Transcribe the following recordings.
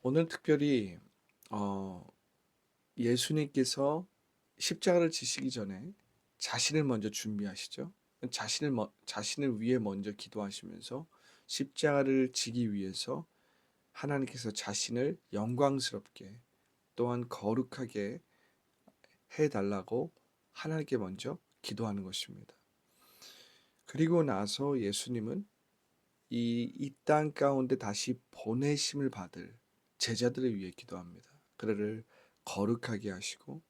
오늘 특별히 어 예수님께서 십자가를 지시기 전에 자신을 먼저 준비하시죠. 자신을 위해 먼저 기도하시면서 십자가를 지기 위해서 하나님께서 자신을 영광스럽게 또한 거룩하게 해 달라고 하나님께 먼저 기도하는 것입니다. 그리고 나서 예수님은 이 땅 가운데 다시 보내심을 받을 제자들을 위해 기도합니다. 그들을 거룩하게 하시고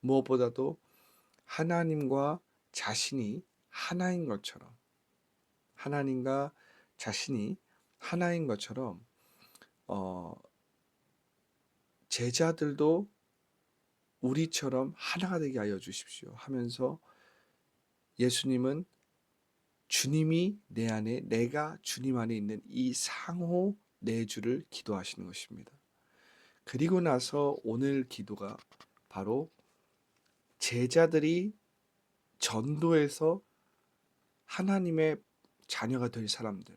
무엇보다도 하나님과 자신이 하나인 것처럼 하나님과 자신이 하나인 것처럼 어 제자들도 우리처럼 하나가 되게 하여 주십시오 하면서 예수님은 주님이 내 안에 내가 주님 안에 있는 이 상호 내주를 기도하시는 것입니다. 그리고 나서 오늘 기도가 바로 제자들이 전도해서 하나님의 자녀가 될 사람들,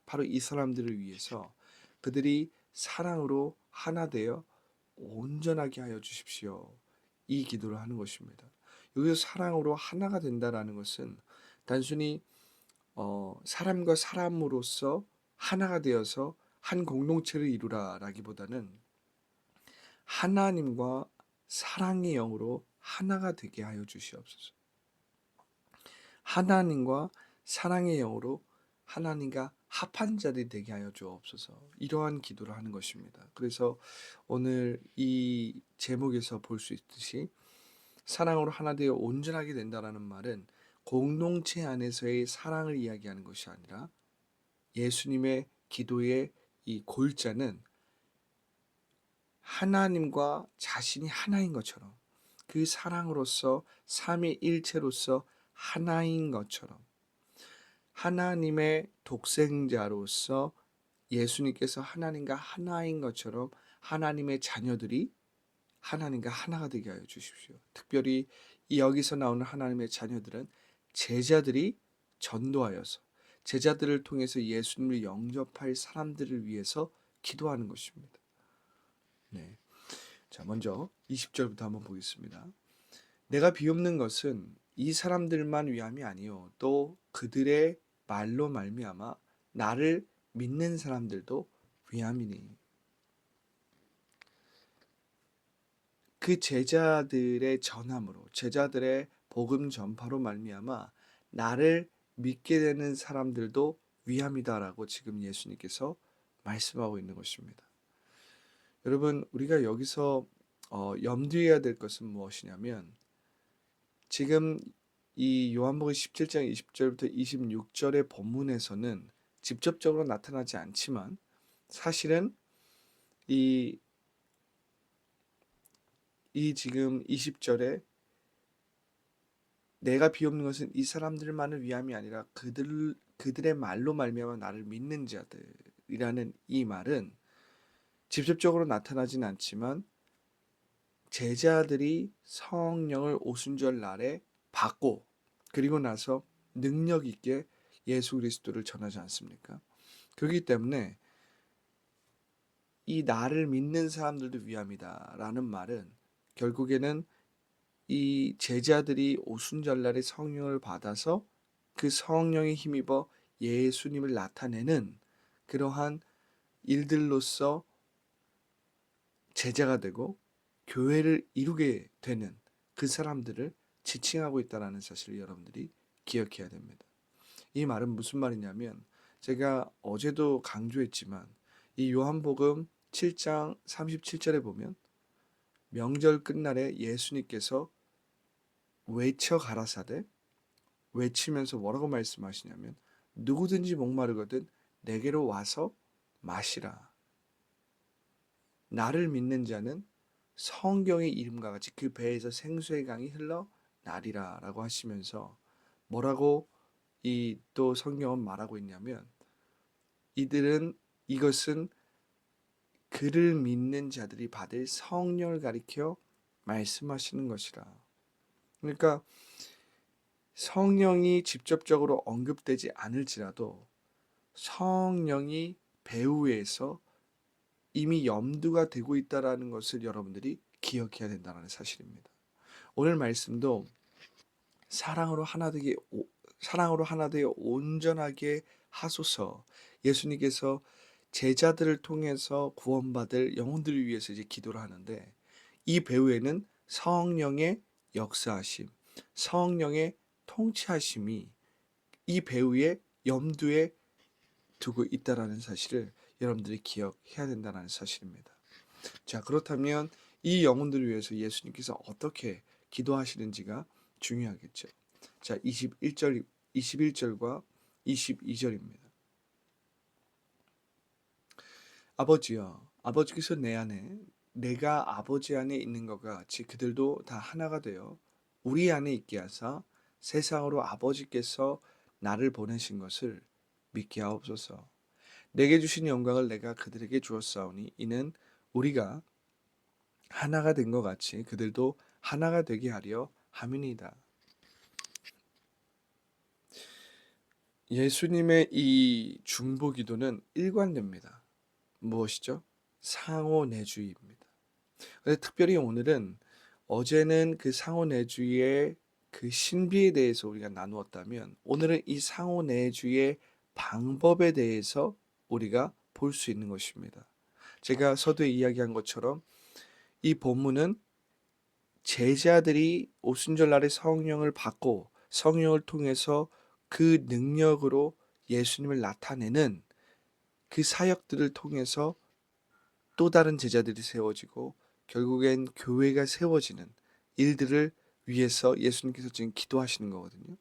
바로 이 사람들을 위해서 그들이 사랑으로 하나 되어 온전하게 하여 주십시오. 이 기도를 하는 것입니다. 여기서 사랑으로 하나가 된다라는 것은 단순히 사람과 사람으로서 하나가 되어서 한 공동체를 이루라라기보다는 하나님과 사랑의 영으로 하나가 되게 하여 주시옵소서. 하나님과 사랑의 영으로 하나님과 합한 자들이 되게 하여 주옵소서. 이러한 기도를 하는 것입니다. 그래서 오늘 이 제목에서 볼 수 있듯이 사랑으로 하나 되어 온전하게 된다라는 말은 공동체 안에서의 사랑을 이야기하는 것이 아니라 예수님의 기도의 이 골자는 하나님과 자신이 하나인 것처럼 그 사랑으로서 삼위일체로서 하나인 것처럼 하나님의 독생자로서 예수님께서 하나님과 하나인 것처럼 하나님의 자녀들이 하나님과 하나가 되게 하여 주십시오. 특별히 여기서 나오는 하나님의 자녀들은 제자들이 전도하여서 제자들을 통해서 예수님을 영접할 사람들을 위해서 기도하는 것입니다. 네. 자, 먼저 20절부터 한번 보겠습니다. 내가 비옵는 것은 이 사람들만 위함이 아니요 또 그들의 말로 말미암아 나를 믿는 사람들도 위함이니. 그 제자들의 전함으로 제자들의 복음 전파로 말미암아 나를 믿게 되는 사람들도 위함이다라고 지금 예수님께서 말씀하고 있는 것입니다. 여러분, 우리가 여기서 염두해야 될 것은 무엇이냐면 지금 이 요한복음 17장 20절부터 26절의 본문에서는 직접적으로 나타나지 않지만 사실은 이 지금 20절에 내가 비옵는 것은 이 사람들만을 위함이 아니라 그들의 말로 말미암아 나를 믿는 자들이라는 이 말은 직접적으로 나타나진 않지만 제자들이 성령을 오순절 날에 받고 그리고 나서 능력 있게 예수 그리스도를 전하지 않습니까? 그렇기 때문에 이 나를 믿는 사람들도 위함이다라는 말은 결국에는 이 제자들이 오순절날에 성령을 받아서 그 성령에 힘입어 예수님을 나타내는 그러한 일들로서 제자가 되고 교회를 이루게 되는 그 사람들을 지칭하고 있다는 사실을 여러분들이 기억해야 됩니다. 이 말은 무슨 말이냐면 제가 어제도 강조했지만 이 요한복음 7장 37절에 보면 명절 끝날에 예수님께서 외쳐 가라사대 외치면서 뭐라고 말씀하시냐면 누구든지 목마르거든 내게로 와서 마시라. 나를 믿는 자는 성경의 이름과 같이 그 배에서 생수의 강이 흘러 나리라 라고 하시면서 뭐라고 이 또 성경은 말하고 있냐면 이것은 그를 믿는 자들이 받을 성령을 가리켜 말씀하시는 것이라. 그러니까 성령이 직접적으로 언급되지 않을지라도 성령이 배후에서 이미 염두가 되고 있다라는 것을 여러분들이 기억해야 된다는 사실입니다. 오늘 말씀도 사랑으로 하나 되어 온전하게 하소서. 예수님께서 제자들을 통해서 구원받을 영혼들을 위해서 이제 기도를 하는데, 이 배후에는 성령의 역사하심, 성령의 통치하심이 이 배후의 염두에 두고 있다라는 사실을 여러분들이 기억해야 된다는 사실입니다. 자, 그렇다면 이 영혼들을 위해서 예수님께서 어떻게 기도하시는지가 중요하겠죠. 자, 21절과 22절입니다. 아버지여, 아버지께서 내 안에, 내가 아버지 안에 있는 것과 같이 그들도 다 하나가 되어 우리 안에 있게 하사 세상으로 아버지께서 나를 보내신 것을 믿게 하옵소서. 내게 주신 영광을 내가 그들에게 주었사오니 이는 우리가 하나가 된 것 같이 그들도 하나가 되게 하려 함이니이다. 예수님의 이 중보 기도는 일관됩니다. 무엇이죠? 상호내주의입니다. 근데 특별히 오늘은, 어제는 그 상호내주의의 그 신비에 대해서 우리가 나누었다면, 오늘은 이 상호내주의의 방법에 대해서 우리가 볼 수 있는 것입니다. 제가 서두에 이야기한 것처럼 이 본문은 제자들이 오순절날에 성령을 받고 성령을 통해서 그 능력으로 예수님을 나타내는 그 사역들을 통해서 또 다른 제자들이 세워지고 결국엔 교회가 세워지는 일들을 위해서 예수님께서 지금 기도하시는 거거든요.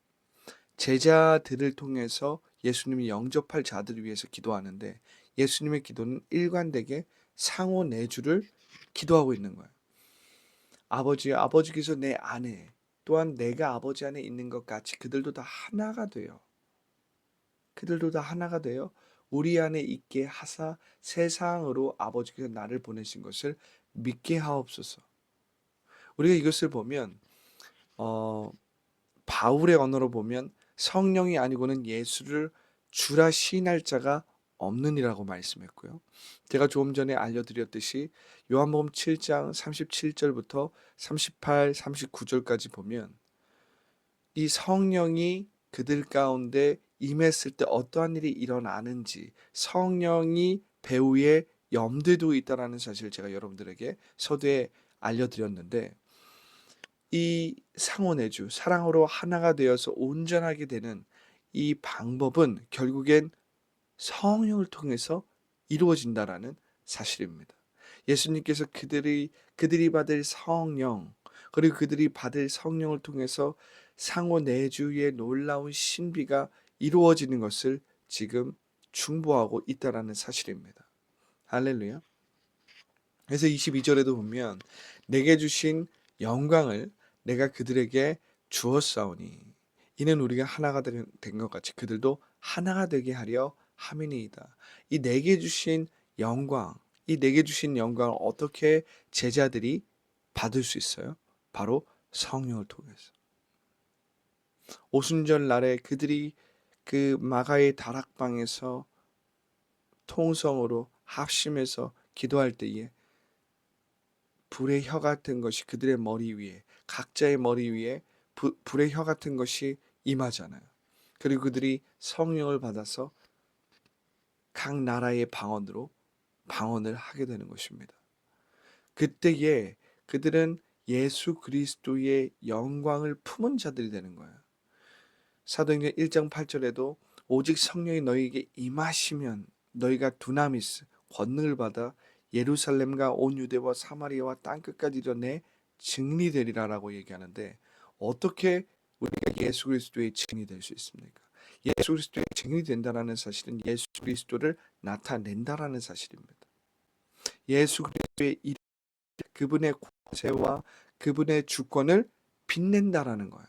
제자들을 통해서 예수님이 영접할 자들을 위해서 기도하는데, 예수님의 기도는 일관되게 상호 내주를 기도하고 있는 거예요. 아버지께서 내 안에, 또한 내가 아버지 안에 있는 것 같이 그들도 다 하나가 되어 우리 안에 있게 하사 세상으로 아버지께서 나를 보내신 것을 믿게 하옵소서. 우리가 이것을 보면 바울의 언어로 보면 성령이 아니고는 예수를 주라 시인할 자가 없느니라고 말씀했고요. 제가 조금 전에 알려드렸듯이 요한복음 7장 37절부터 38, 39절까지 보면 이 성령이 그들 가운데 임했을 때 어떠한 일이 일어나는지, 성령이 배후에 염두에 두고 있다는 사실을 제가 여러분들에게 서두에 알려드렸는데, 이 상호내주, 사랑으로 하나가 되어서 온전하게 되는 이 방법은 결국엔 성령을 통해서 이루어진다라는 사실입니다. 예수님께서 그들이 받을 성령, 그리고 그들이 받을 성령을 통해서 상호 내주의 놀라운 신비가 이루어지는 것을 지금 중보하고 있다라는 사실입니다. 할렐루야. 그래서 22절에도 보면 내게 주신 영광을 내가 그들에게 주었사오니 이는 우리가 하나가 된 것 같이 그들도 하나가 되게 하려 함이니이다. 이 내게 주신 영광, 이 내게 주신 영광을 어떻게 제자들이 받을 수 있어요? 바로 성령을 통해서. 오순절 날에 그들이 그 마가의 다락방에서 통성으로 합심해서 기도할 때에 불의 혀 같은 것이 그들의 머리 위에, 각자의 머리 위에 불의 혀 같은 것이 임하잖아요. 그리고 그들이 성령을 받아서 각 나라의 방언을 하게 되는 것입니다. 그때에 그들은 예수 그리스도의 영광을 품은 자들이 되는 거예요. 사도행전 1장 8절에도 오직 성령이 너희에게 임하시면 너희가 두나미스 권능을 받아 예루살렘과 온 유대와 사마리아와 땅끝까지 이르러 내 증인이 되리라라고 얘기하는데, 어떻게 우리가 예수 그리스도의 증인이 될 수 있습니까? 예수 그리스도의 증인이 된다는 사실은 예수 그리스도를 나타낸다라는 사실입니다. 예수 그리스도의 일, 그분의 권세와 그분의 주권을 빛낸다라는 거예요.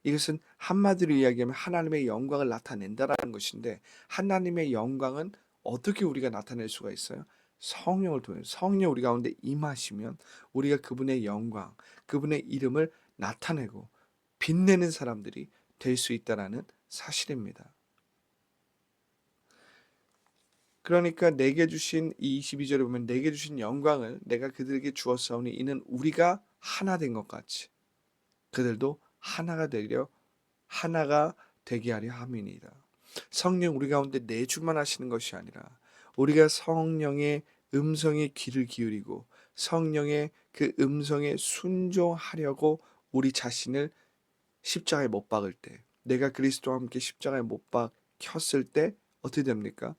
이것은 한마디로 이야기하면 하나님의 영광을 나타낸다라는 것인데, 하나님의 영광은 어떻게 우리가 나타낼 수가 있어요? 성령을 통해 성령 우리 가운데 임하시면 우리가 그분의 영광, 그분의 이름을 나타내고 빛내는 사람들이 될 수 있다라는 사실입니다. 그러니까 내게 주신 이 22절에 보면 내게 주신 영광을 내가 그들에게 주었사오니 이는 우리가 하나 된 것 같이 그들도 하나가 되게 하려 함이니이다. 성령 우리 가운데 내주만 하시는 것이 아니라 우리가 성령의 음성에 귀를 기울이고 성령의 그 음성에 순종하려고 우리 자신을 십자가에 못 박을 때, 내가 그리스도와 함께 십자가에 못 박혔을 때 어떻게 됩니까?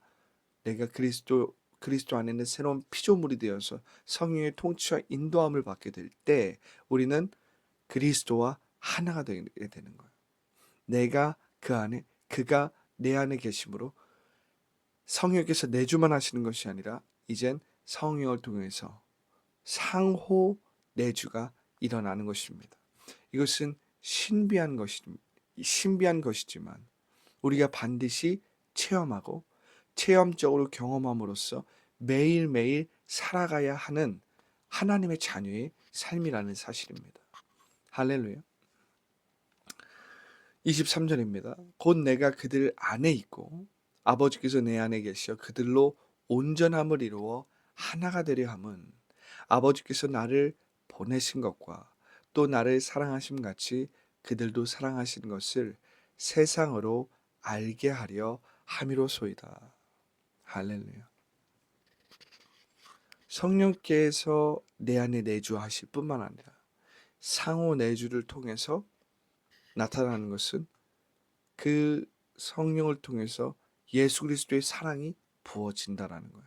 내가 그리스도 안에는 새로운 피조물이 되어서 성령의 통치와 인도함을 받게 될 때 우리는 그리스도와 하나가 되게 되는 거예요. 내가 그 안에, 그가 내 안에 계심으로 성령께서 내주만 하시는 것이 아니라 이젠 성령을 통해서 상호 내주가 일어나는 것입니다. 이것은 신비한 것이지만 우리가 반드시 체험하고 체험적으로 경험함으로써 매일매일 살아가야 하는 하나님의 자녀의 삶이라는 사실입니다. 할렐루야. 23절입니다. 곧 내가 그들 안에 있고 아버지께서 내 안에 계셔 그들로 온전함을 이루어 하나가 되려 함은 아버지께서 나를 보내신 것과 또 나를 사랑하심 같이 그들도 사랑하신 것을 세상으로 알게 하려 함이로소이다. 할렐루야. 성령께서 내 안에 내주하실 뿐만 아니라 상호 내주를 통해서 나타나는 것은 그 성령을 통해서 예수 그리스도의 사랑이 부어진다라는 거예요.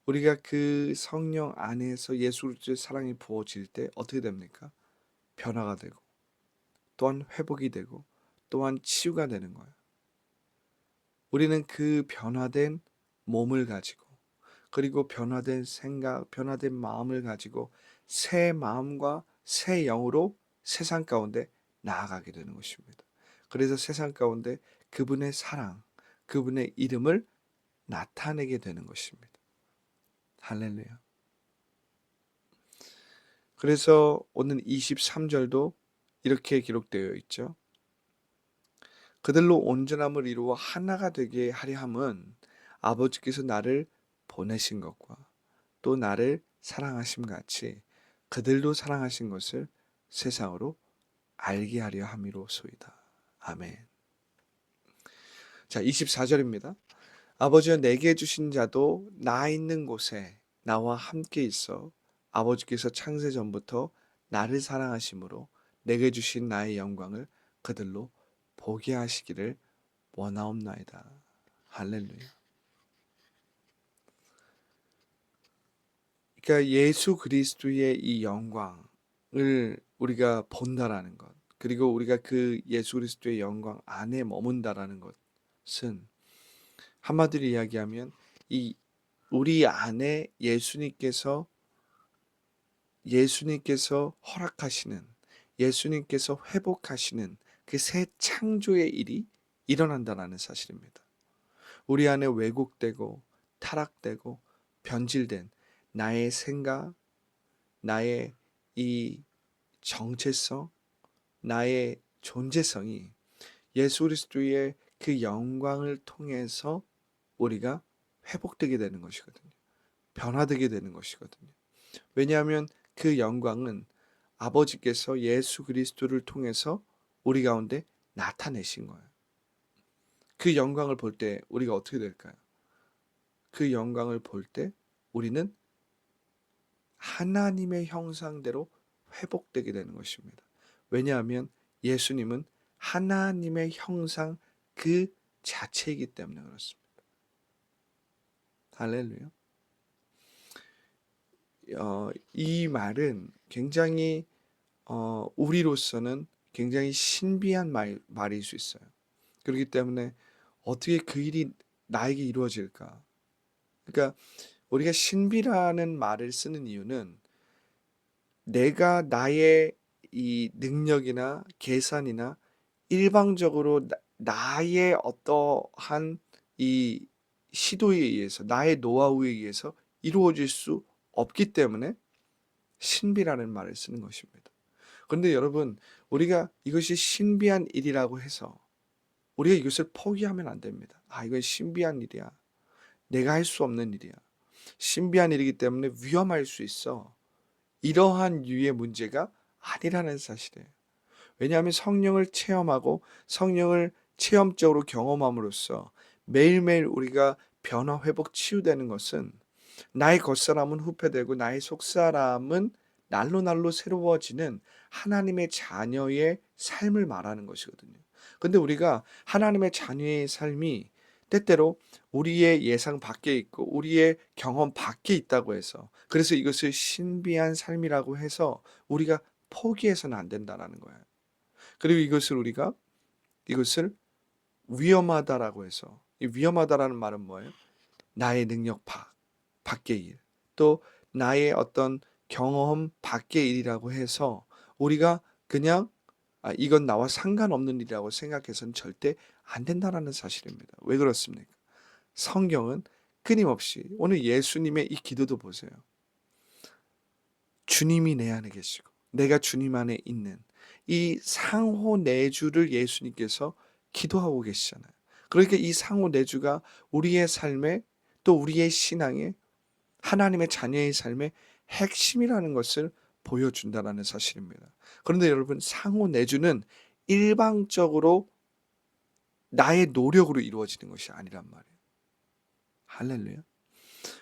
우리가 그 성령 안에서 예수 그리스도의 사랑이 부어질 때 어떻게 됩니까? 변화가 되고 또한 회복이 되고 또한 치유가 되는 거예요. 우리는 그 변화된 몸을 가지고 그리고 변화된 생각, 변화된 마음을 가지고 새 마음과 새 영으로 세상 가운데 나아가게 되는 것입니다. 그래서 세상 가운데 그분의 사랑, 그분의 이름을 나타내게 되는 것입니다. 할렐루야. 그래서 오늘 23절도 이렇게 기록되어 있죠. 그들로 온전함을 이루어 하나가 되게 하려 함은 아버지께서 나를 보내신 것과 또 나를 사랑하심 같이 그들도 사랑하신 것을 세상으로 알게 하려 함이로소이다. 아멘. 자, 24절입니다. 아버지여 내게 주신 자도 나 있는 곳에 나와 함께 있어 아버지께서 창세 전부터 나를 사랑하심으로 내게 주신 나의 영광을 그들로 보게 하시기를 원하옵나이다. 할렐루야. 그러니까 예수 그리스도의 이 영광을 우리가 본다라는 것, 그리고 우리가 그 예수 그리스도의 영광 안에 머문다라는 것은 한마디로 이야기하면 이 우리 안에 예수님께서 허락하시는, 예수님께서 회복하시는 그 새 창조의 일이 일어난다는 사실입니다. 우리 안에 왜곡되고 타락되고 변질된 나의 생각, 나의 이 정체성, 나의 존재성이 예수 그리스도의 그 영광을 통해서 우리가 회복되게 되는 것이거든요. 변화되게 되는 것이거든요. 왜냐하면 그 영광은 아버지께서 예수 그리스도를 통해서 우리 가운데 나타내신 거예요. 그 영광을 볼 때 우리가 어떻게 될까요? 그 영광을 볼 때 우리는 하나님의 형상대로 회복되게 되는 것입니다. 왜냐하면 예수님은 하나님의 형상 그 자체이기 때문에 그렇습니다. 할렐루야. 이 말은 굉장히 우리로서는 굉장히 신비한 말일 수 있어요. 그렇기 때문에 어떻게 그 일이 나에게 이루어질까? 그러니까 우리가 신비라는 말을 쓰는 이유는 내가 나의 이 능력이나 계산이나 일방적으로 나의 어떠한 이 시도에 의해서 나의 노하우에 의해서 이루어질 수 없기 때문에 신비라는 말을 쓰는 것입니다. 그런데 여러분, 우리가 이것이 신비한 일이라고 해서 우리가 이것을 포기하면 안 됩니다. 이건 신비한 일이야. 내가 할 수 없는 일이야. 신비한 일이기 때문에 위험할 수 있어. 이러한 유의 문제가 아니라는 사실이에요. 왜냐하면 성령을 체험하고 성령을 체험적으로 경험함으로써 매일매일 우리가 변화, 회복, 치유되는 것은 나의 겉사람은 후패되고 나의 속사람은 날로 날로 새로워지는 하나님의 자녀의 삶을 말하는 것이거든요. 근데 우리가 하나님의 자녀의 삶이 때때로 우리의 예상 밖에 있고 우리의 경험 밖에 있다고 해서, 그래서 이것을 신비한 삶이라고 해서 우리가 포기해서는 안 된다라는 거예요. 그리고 이것을 위험하다라고 해서, 이 위험하다라는 말은 뭐예요? 나의 능력 밖의 일, 또 나의 어떤 경험 밖의 일이라고 해서 우리가 그냥 이건 나와 상관없는 일이라고 생각해서는 절대 안 된다라는 사실입니다. 왜 그렇습니까? 성경은 끊임없이, 오늘 예수님의 이 기도도 보세요. 주님이 내 안에 계시고 내가 주님 안에 있는 이 상호 내주를 예수님께서 기도하고 계시잖아요. 그러니까 이 상호 내주가 우리의 삶에, 또 우리의 신앙에, 하나님의 자녀의 삶의 핵심이라는 것을 보여준다는 사실입니다. 그런데 여러분, 상호 내주는 일방적으로 나의 노력으로 이루어지는 것이 아니란 말이에요. 할렐루야.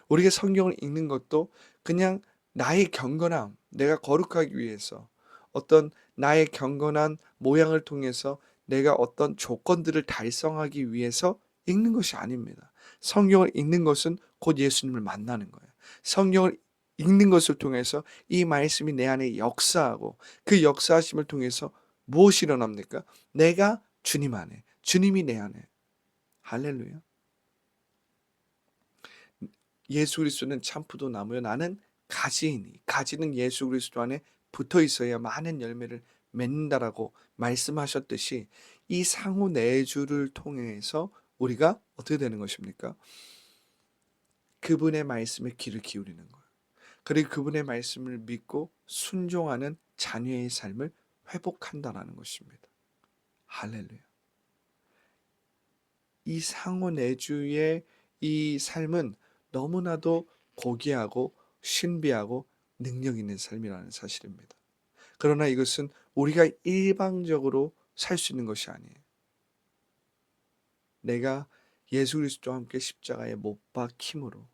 우리가 성경을 읽는 것도 그냥 나의 경건함, 내가 거룩하기 위해서, 어떤 나의 경건한 모양을 통해서 내가 어떤 조건들을 달성하기 위해서 읽는 것이 아닙니다. 성경을 읽는 것은 곧 예수님을 만나는 거예요. 성경을 읽는 것을 통해서 이 말씀이 내 안에 역사하고, 그 역사하심을 통해서 무엇이 일어납니까? 내가 주님 안에, 주님이 내 안에. 할렐루야. 예수 그리스도는 참포도 나무요 나는 가지이니, 가지는 예수 그리스도 안에 붙어 있어야 많은 열매를 맺는다라고 말씀하셨듯이, 이 상호 내주를 통해서 우리가 어떻게 되는 것입니까? 그분의 말씀에 귀를 기울이는 거예요. 그리고 그분의 말씀을 믿고 순종하는 자녀의 삶을 회복한다라는 것입니다. 할렐루야. 이 상호 내주의 이 삶은 너무나도 고귀하고 신비하고 능력 있는 삶이라는 사실입니다. 그러나 이것은 우리가 일방적으로 살 수 있는 것이 아니에요. 내가 예수 그리스도와 함께 십자가에 못 박힘으로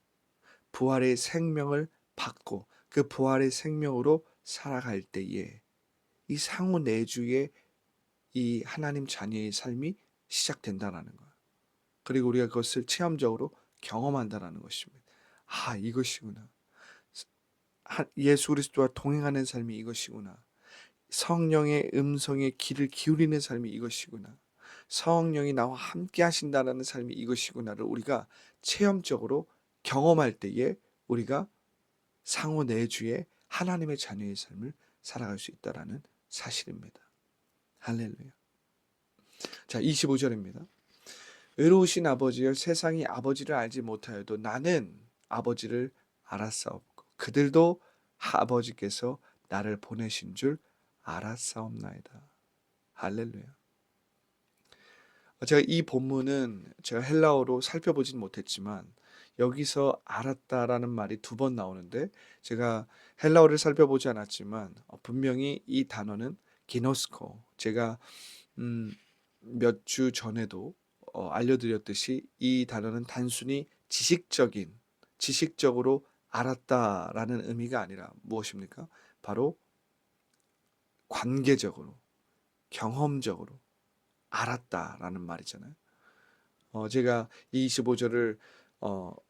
부활의 생명을 받고 그 부활의 생명으로 살아갈 때에 이 상호 내주의 이 하나님 자녀의 삶이 시작된다라는 거예요. 그리고 우리가 그것을 체험적으로 경험한다라는 것입니다. 아, 이것이구나. 예수 그리스도와 동행하는 삶이 이것이구나. 성령의 음성에 귀를 기울이는 삶이 이것이구나. 성령이 나와 함께 하신다라는 삶이 이것이구나를 우리가 체험적으로 경험할 때에 우리가 상호 내주의 하나님의 자녀의 삶을 살아갈 수 있다라는 사실입니다. 할렐루야. 자, 25절입니다. 의로우신 아버지여, 세상이 아버지를 알지 못하여도 나는 아버지를 알았사옵고 그들도 아버지께서 나를 보내신 줄 알았사옵나이다. 할렐루야. 제가 이 본문은 제가 헬라어로 살펴보진 못했지만 여기서 알았다라는 말이 두 번 나오는데, 제가 헬라어를 살펴보지 않았지만 분명히 이 단어는 기노스코, 제가 몇 주 전에도 알려드렸듯이 이 단어는 단순히 지식적으로 알았다라는 의미가 아니라 무엇입니까? 바로 관계적으로, 경험적으로 알았다라는 말이잖아요. 제가 이 25절을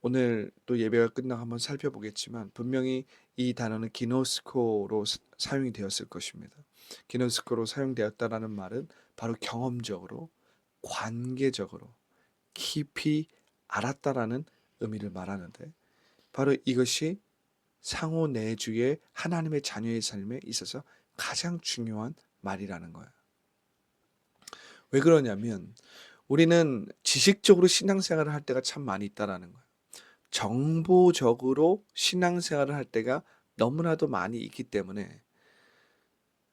오늘 또 예배가 끝나고 한번 살펴보겠지만 분명히 이 단어는 기노스코로 사용이 되었을 것입니다. 기노스코로 사용되었다라는 말은 바로 경험적으로, 관계적으로 깊이 알았다라는 의미를 말하는데, 바로 이것이 상호 내주의 하나님의 자녀의 삶에 있어서 가장 중요한 말이라는 거예요. 왜 그러냐면 우리는 지식적으로 신앙생활을 할 때가 참 많이 있다라는 거예요. 정보적으로 신앙생활을 할 때가 너무나도 많이 있기 때문에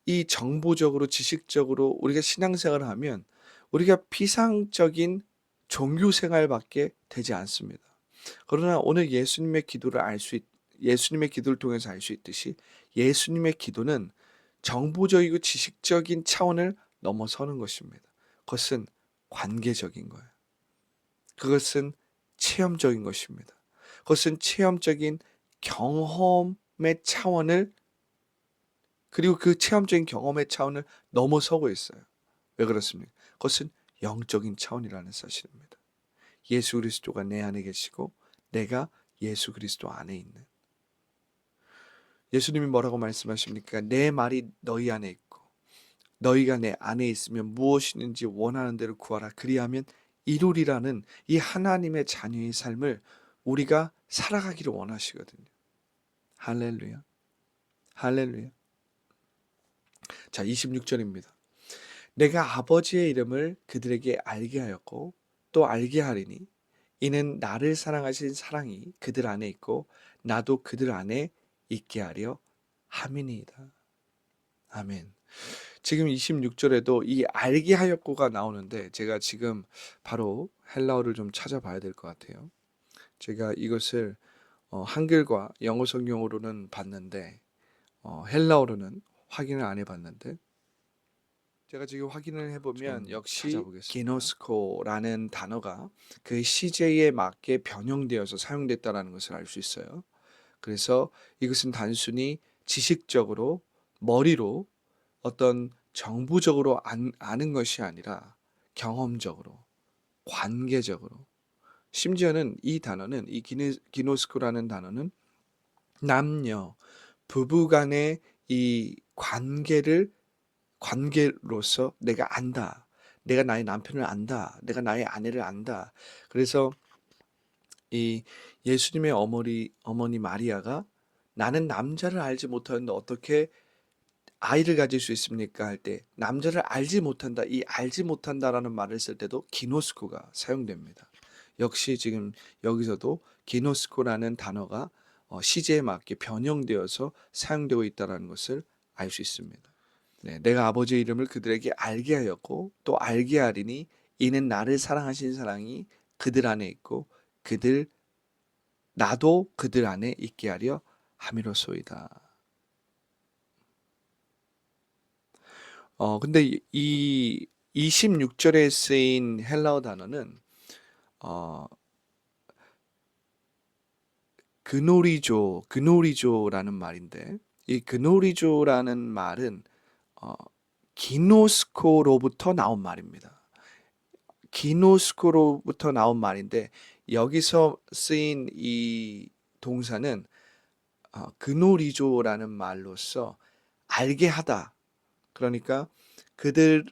이 정보적으로, 지식적으로 우리가 신앙생활을 하면 우리가 피상적인 종교생활밖에 되지 않습니다. 그러나 오늘 예수님의 기도를 통해서 알 수 있듯이 예수님의 기도는 정보적이고 지식적인 차원을 넘어서는 것입니다. 그것은 관계적인 거예요. 그것은 체험적인 것입니다. 그것은 체험적인 경험의 차원을, 그리고 그 체험적인 경험의 차원을 넘어서고 있어요. 왜 그렇습니까? 그것은 영적인 차원이라는 사실입니다. 예수 그리스도가 내 안에 계시고 내가 예수 그리스도 안에 있는. 예수님이 뭐라고 말씀하십니까? 내 말이 너희 안에 있고 너희가 내 안에 있으면 무엇이든지 원하는 대로 구하라. 그리하면 이루리라는 이 하나님의 자녀의 삶을 우리가 살아가기를 원하시거든요. 할렐루야. 할렐루야. 자, 26절입니다. 내가 아버지의 이름을 그들에게 알게 하였고 또 알게 하리니 이는 나를 사랑하신 사랑이 그들 안에 있고 나도 그들 안에 있게 하려 함이니이다. 아멘. 지금 26절에도 이 알게 하였고가 나오는데 제가 지금 바로 헬라어를 좀 찾아봐야 될 것 같아요. 제가 이것을 한글과 영어 성경으로는 봤는데 헬라어로는 확인을 안 해봤는데, 제가 지금 확인을 해보면 좀 역시 찾아보겠습니다. 기노스코라는 단어가 그 시제에 맞게 변형되어서 사용됐다라는 것을 알 수 있어요. 그래서 이것은 단순히 지식적으로 머리로 어떤 정보적으로 아는 것이 아니라 경험적으로, 관계적으로, 심지어는 이 단어는 이 기노스코라는 단어는 남녀 부부 간의 이 관계로서 내가 안다. 내가 나의 남편을 안다. 내가 나의 아내를 안다. 그래서 이 예수님의 어머니 마리아가 나는 남자를 알지 못하는데 어떻게 아이를 가질 수 있습니까? 할 때 남자를 알지 못한다. 이 알지 못한다라는 말을 쓸 때도 기노스코가 사용됩니다. 역시 지금 여기서도 기노스코라는 단어가 시제에 맞게 변형되어서 사용되고 있다는 것을 알 수 있습니다. 네, 내가 아버지의 이름을 그들에게 알게 하였고 또 알게 하리니 이는 나를 사랑하신 사랑이 그들 안에 있고 그들 나도 그들 안에 있게 하려 함이로소이다. 근데 이 26절에 쓰인 헬라어 단어는 어 그노리조라는 말인데, 이 그노리조라는 말은 어 기노스코로부터 나온 말입니다. 기노스코로부터 나온 말인데 여기서 쓰인 이 동사는 그노리조라는 말로서 알게 하다. 그러니까 그들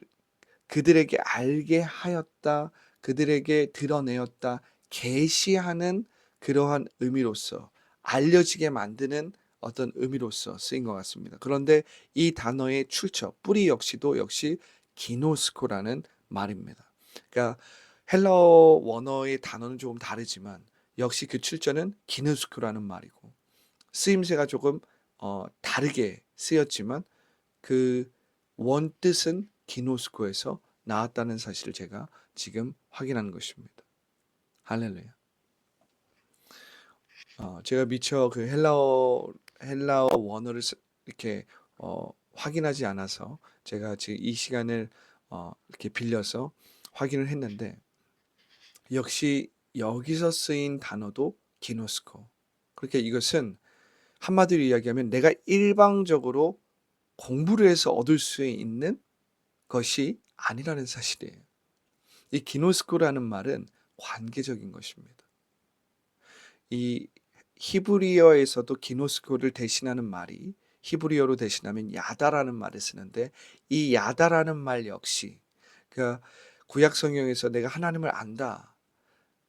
그들에게 알게 하였다, 그들에게 드러내었다, 계시하는 그러한 의미로서 알려지게 만드는 어떤 의미로서 쓰인 것 같습니다. 그런데 이 단어의 출처, 뿌리 역시 기노스코라는 말입니다. 그러니까 헬라어 원어의 단어는 조금 다르지만 역시 그 출처는 기노스코라는 말이고 쓰임새가 조금 다르게 쓰였지만 그 원뜻은 기노스코에서 나왔다는 사실을 제가 지금 확인한 것입니다. 할렐루야. 제가 미처 그 헬라어 원어를 이렇게 확인하지 않아서 제가 지금 이 시간을 이렇게 빌려서 확인을 했는데 역시 여기서 쓰인 단어도 기노스코. 그렇게 이것은 한마디로 이야기하면 내가 일방적으로 공부를 해서 얻을 수 있는 것이 아니라는 사실이에요. 이 기노스코라는 말은 관계적인 것입니다. 이 히브리어에서도 기노스코를 대신하는 말이 히브리어로 대신하면 야다라는 말을 쓰는데 이 야다라는 말 역시 그 구약 성경에서 내가 하나님을 안다.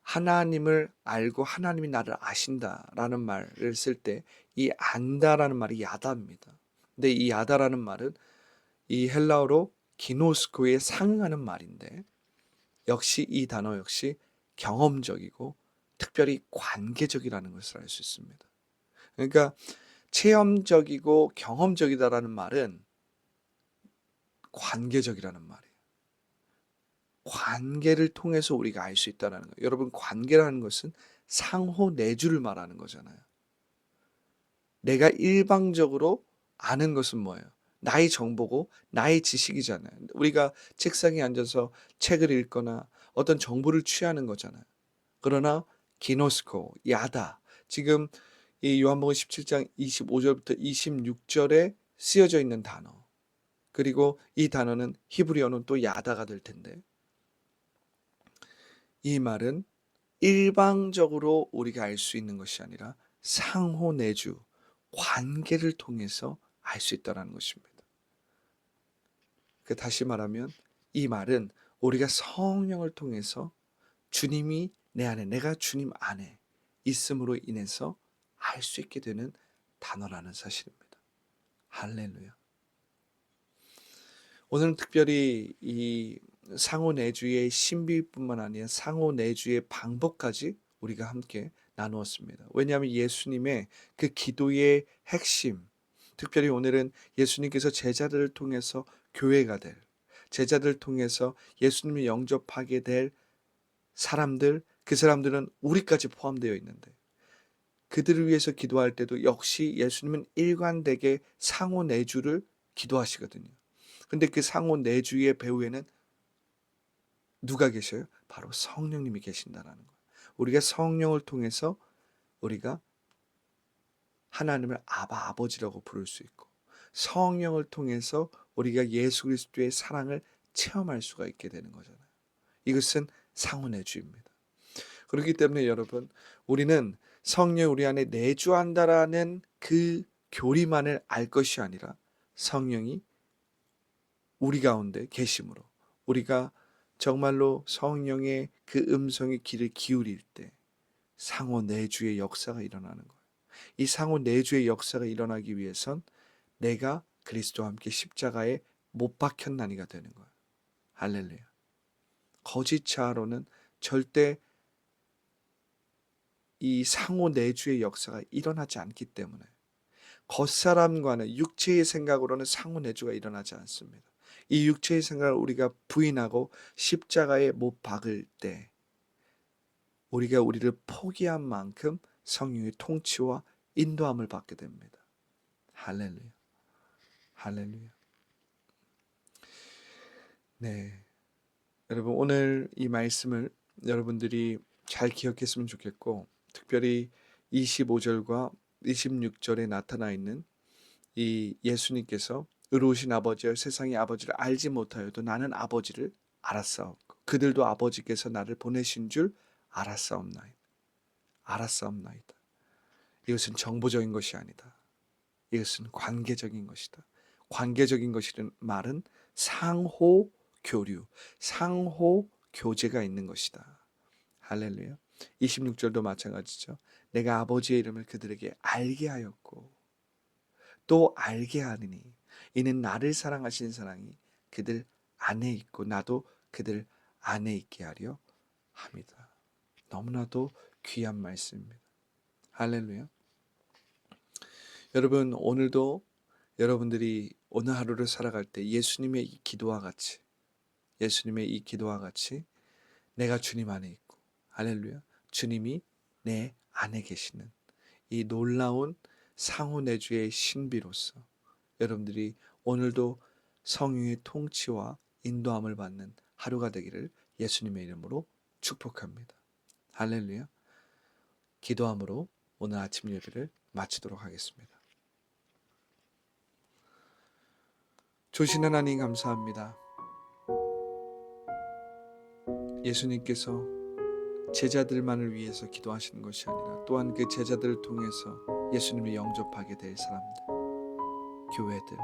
하나님을 알고 하나님이 나를 아신다라는 말을 쓸 때 이 안다라는 말이 야다입니다. 근데 이 야다라는 말은 이 헬라어로 기노스코에 상응하는 말인데 역시 이 단어 역시 경험적이고 특별히 관계적이라는 것을 알 수 있습니다. 그러니까 체험적이고 경험적이다라는 말은 관계적이라는 말이에요. 관계를 통해서 우리가 알 수 있다는 거예요. 여러분, 관계라는 것은 상호 내주를 말하는 거잖아요. 내가 일방적으로 아는 것은 뭐예요? 나의 정보고 나의 지식이잖아요. 우리가 책상에 앉아서 책을 읽거나 어떤 정보를 취하는 거잖아요. 그러나 기노스코, 야다. 지금 이 요한복음 17장 25절부터 26절에 쓰여져 있는 단어. 그리고 이 단어는 히브리어는 또 야다가 될 텐데, 이 말은 일방적으로 우리가 알 수 있는 것이 아니라 상호 내주, 관계를 통해서 알 수 있다는 것입니다. 다시 말하면 이 말은 우리가 성령을 통해서 주님이 내 안에, 내가 주님 안에 있음으로 인해서 알 수 있게 되는 단어라는 사실입니다. 할렐루야. 오늘은 특별히 이 상호 내주의 신비뿐만 아니라 상호 내주의 방법까지 우리가 함께 나누었습니다. 왜냐하면 예수님의 그 기도의 핵심, 특별히 오늘은 예수님께서 제자들을 통해서 교회가 될, 제자들을 통해서 예수님을 영접하게 될 사람들, 그 사람들은 우리까지 포함되어 있는데, 그들을 위해서 기도할 때도 역시 예수님은 일관되게 상호 내주를 기도하시거든요. 근데 그 상호 내주의 배후에는 누가 계셔요? 바로 성령님이 계신다라는 거예요. 우리가 성령을 통해서 우리가 하나님을 아바, 아버지라고 부를 수 있고, 성령을 통해서 우리가 예수 그리스도의 사랑을 체험할 수가 있게 되는 거잖아요. 이것은 상호 내주입니다. 그렇기 때문에 여러분, 우리는 성령 우리 안에 내주한다라는 그 교리만을 알 것이 아니라 성령이 우리 가운데 계심으로 우리가 정말로 성령의 그 음성의 귀를 기울일 때 상호 내주의 역사가 일어나는 거예요. 이 상호 내주의 역사가 일어나기 위해선 내가 그리스도와 함께 십자가에 못 박혔나니가 되는 거예요. 할렐루야. 거짓 자아로는 절대 이 상호 내주의 역사가 일어나지 않기 때문에 겉사람과는 육체의 생각으로는 상호 내주가 일어나지 않습니다. 이 육체의 생각을 우리가 부인하고 십자가에 못 박을 때 우리가 우리를 포기한 만큼 성령의 통치와 인도함을 받게 됩니다. 할렐루야. 할렐루야. 네. 여러분, 오늘 이 말씀을 여러분들이 잘 기억했으면 좋겠고, 특별히 25절과 26절에 나타나 있는 이 예수님께서 의로우신 아버지여 세상의 아버지를 알지 못하여도 나는 아버지를 알았사옵고 그들도 아버지께서 나를 보내신 줄 알았사옵나이다. 이것은 정보적인 것이 아니다. 이것은 관계적인 것이다. 관계적인 것이란 말은 상호 교류, 상호 교제가 있는 것이다. 할렐루야. 26절도 마찬가지죠. 내가 아버지의 이름을 그들에게 알게 하였고 또 알게 하느니 이는 나를 사랑하신 사랑이 그들 안에 있고 나도 그들 안에 있게 하려 합니다. 너무나도 귀한 말씀입니다. 할렐루야. 여러분, 오늘도 여러분들이 오늘 하루를 살아갈 때 예수님의 이 기도와 같이 내가 주님 안에 있고, 할렐루야, 주님이 내 안에 계시는 이 놀라운 상호내주의 신비로서 여러분들이 오늘도 성령의 통치와 인도함을 받는 하루가 되기를 예수님의 이름으로 축복합니다. 할렐루야. 기도함으로 오늘 아침 예배를 마치도록 하겠습니다. 조신 하나님 감사합니다. 예수님께서 제자들만을 위해서 기도하시는 것이 아니라 또한 그 제자들을 통해서 예수님을 영접하게 될 사람들, 교회들,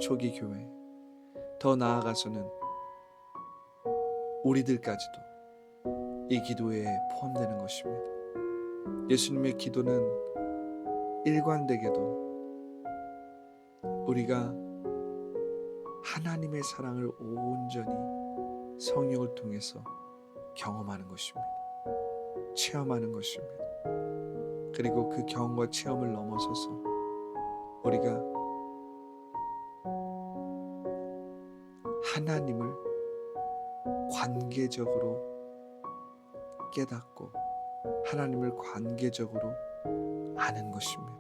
초기 교회, 더 나아가서는 우리들까지도 이 기도에 포함되는 것입니다. 예수님의 기도는 일관되게도 우리가 하나님의 사랑을 온전히 성령을 통해서 경험하는 것입니다. 체험하는 것입니다. 그리고 그 경험과 체험을 넘어서서 우리가 하나님을 관계적으로 깨닫고 하나님을 관계적으로 아는 것입니다.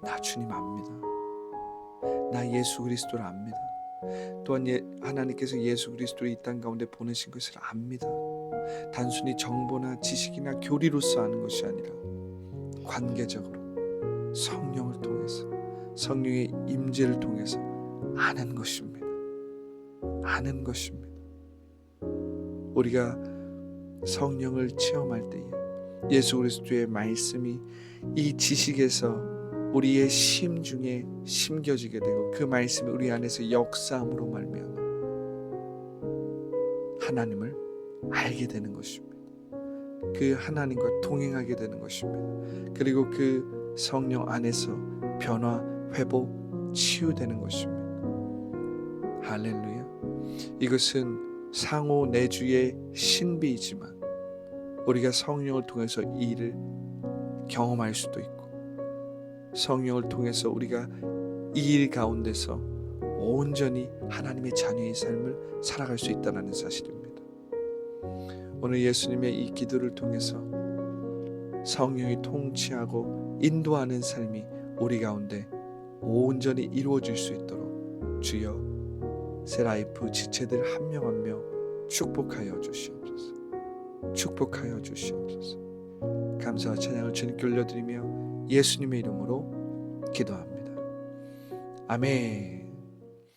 나 주님 압니다. 나 예수 그리스도를 압니다. 또한 하나님께서 예수 그리스도를 이 땅 가운데 보내신 것을 압니다. 단순히 정보나 지식이나 교리로서 아는 것이 아니라 관계적으로 성령을 통해서, 성령의 임재를 통해서 아는 것입니다. 아는 것입니다. 우리가 성령을 체험할 때에 예수 그리스도의 말씀이 이 지식에서 우리의 심중에 심겨지게 되고 그 말씀이 우리 안에서 역사함으로 말미암아 하나님을 알게 되는 것입니다. 그 하나님과 동행하게 되는 것입니다. 그리고 그 성령 안에서 변화, 회복, 치유되는 것입니다. 할렐루야. 이것은 상호 내주의 신비이지만 우리가 성령을 통해서 이 일을 경험할 수도 있고, 성령을 통해서 우리가 이 일 가운데서 온전히 하나님의 자녀의 삶을 살아갈 수 있다는 사실입니다. 오늘 예수님의 이 기도를 통해서 성령이 통치하고 인도하는 삶이 우리 가운데 온전히 이루어질 수 있도록 주여 세라이프 지체들 한 명 한 명 축복하여 주시옵소서. 축복하여 주시옵소서. 감사와 찬양을 주님께 올려드리며 예수님의 이름으로 기도합니다. 아멘.